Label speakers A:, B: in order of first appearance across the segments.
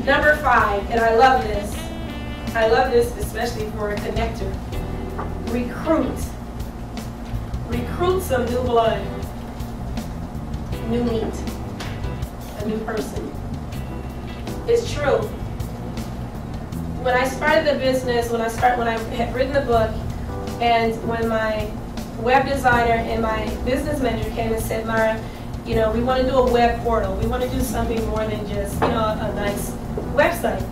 A: Number 5, and I love this. I love this especially for a connector. Recruit. Recruit some new blood, new meat, a new person. It's true. When I started the business, when I had written the book, and when my web designer and my business manager came and said, Myra, you know, we want to do a web portal. We want to do something more than just, you know, a nice website.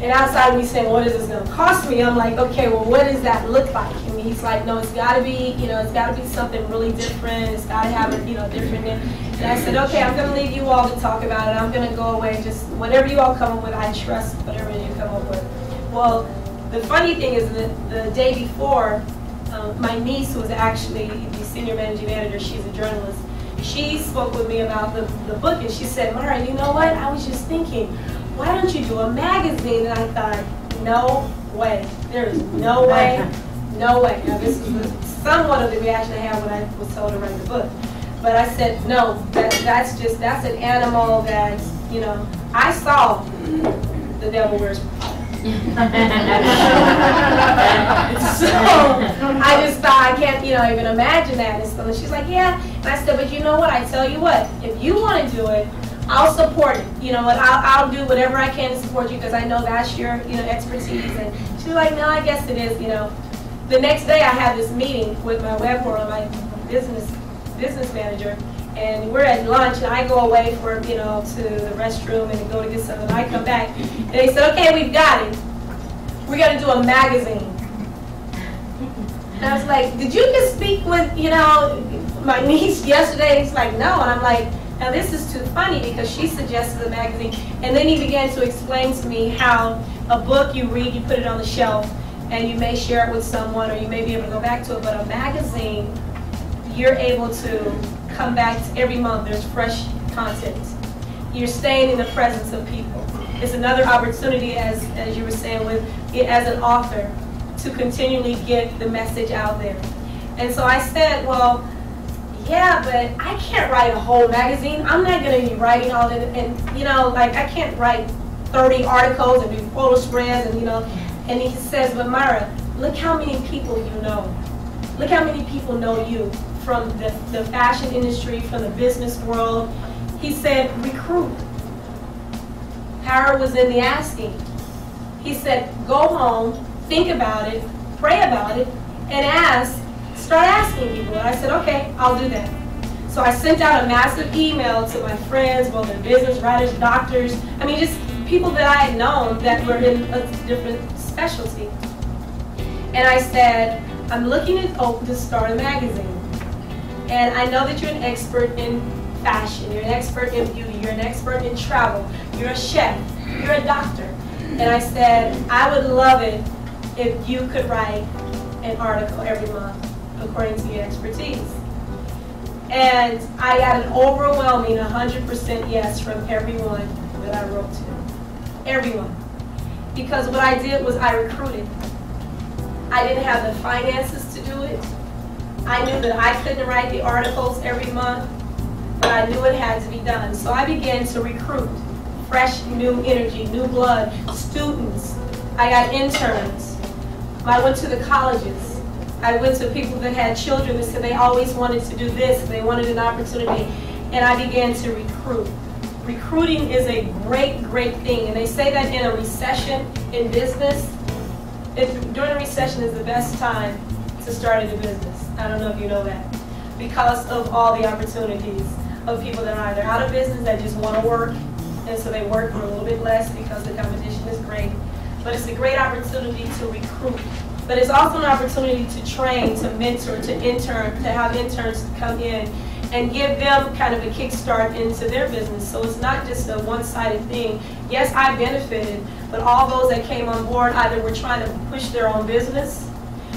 A: And outside of me saying, what is this going to cost me? I'm like, okay, well, what does that look like? And he's like, no, it's got to be, you know, it's got to be something really different. It's got to have a, you know, different. And I said, okay, I'm going to leave you all to talk about it. I'm going to go away. Just whatever you all come up with, I trust whatever you come up with. Well, the funny thing is that the day before, my niece, who was actually the senior managing editor, she's a journalist, she spoke with me about the book, and she said, Myra, you know what? I was just thinking, why don't you do a magazine? And I thought, no way. There is no way, no way. Now, this is somewhat of the reaction I had when I was told to write the book. But I said, no, that's an animal that, you know, I saw The Devil Wears Prada. So I just thought, I can't, you know, even imagine that. And so she's like, yeah. And I said, but you know what? I tell you what, if you want to do it, I'll support it. You know what? I'll do whatever I can to support you because I know that's your, you know, expertise. And she's like, no, I guess it is. You know, the next day I had this meeting with my web portal, my business manager, and we're at lunch, and I go away for, you know, to the restroom and go to get something. I come back, and they said, okay, we've got it. We're going to do a magazine. And I was like, did you just speak with, you know, my niece yesterday? He's like, no. And I'm like, now this is too funny because she suggested a magazine. And then he began to explain to me how a book you read, you put it on the shelf, and you may share it with someone, or you may be able to go back to it. But a magazine, you're able to come back to every month. There's fresh content. You're staying in the presence of people. It's another opportunity, as you were saying, with as an author, to continually get the message out there. And so I said, well, yeah, but I can't write a whole magazine. I'm not going to be writing all that, and you know, like I can't write 30 articles and do photo spreads, and you know. And he says, but Myra, look how many people you know. Look how many people know you from the fashion industry, from the business world. He said, recruit. Power was in the asking. He said, go home, think about it, pray about it, and ask. Start asking people. And I said, okay, I'll do that. So I sent out a massive email to my friends, both in business, writers, doctors, I mean, just people that I had known that were in a different specialty. And I said, I'm looking to start a magazine. And I know that you're an expert in fashion, you're an expert in beauty, you're an expert in travel, you're a chef, you're a doctor. And I said, I would love it if you could write an article every month according to your expertise. And I got an overwhelming 100% yes from everyone that I wrote to. Everyone. Because what I did was I recruited. I didn't have the finances to do it. I knew that I couldn't write the articles every month, but I knew it had to be done. So I began to recruit fresh, new energy, new blood, students. I got interns. I went to the colleges. I went to people that had children that said they always wanted to do this, they wanted an opportunity, and I began to recruit. Recruiting is a great, great thing, and they say that in a recession in business, during a recession is the best time to start a new business. I don't know if you know that. Because of all the opportunities of people that are either out of business that just want to work, and so they work for a little bit less because the competition is great. But it's a great opportunity to recruit. But it's also an opportunity to train, to mentor, to intern, to have interns come in and give them kind of a kickstart into their business. So it's not just a one-sided thing. Yes, I benefited, but all those that came on board either were trying to push their own business,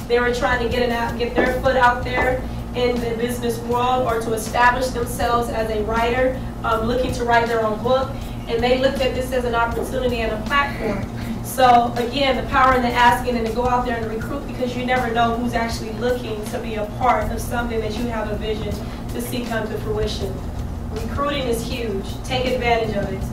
A: they were trying to get their foot out there in the business world, or to establish themselves as a writer, looking to write their own book, and they looked at this as an opportunity and a platform. So again, the power in the asking and to go out there and recruit, because you never know who's actually looking to be a part of something that you have a vision to see come to fruition. Recruiting is huge. Take advantage of it.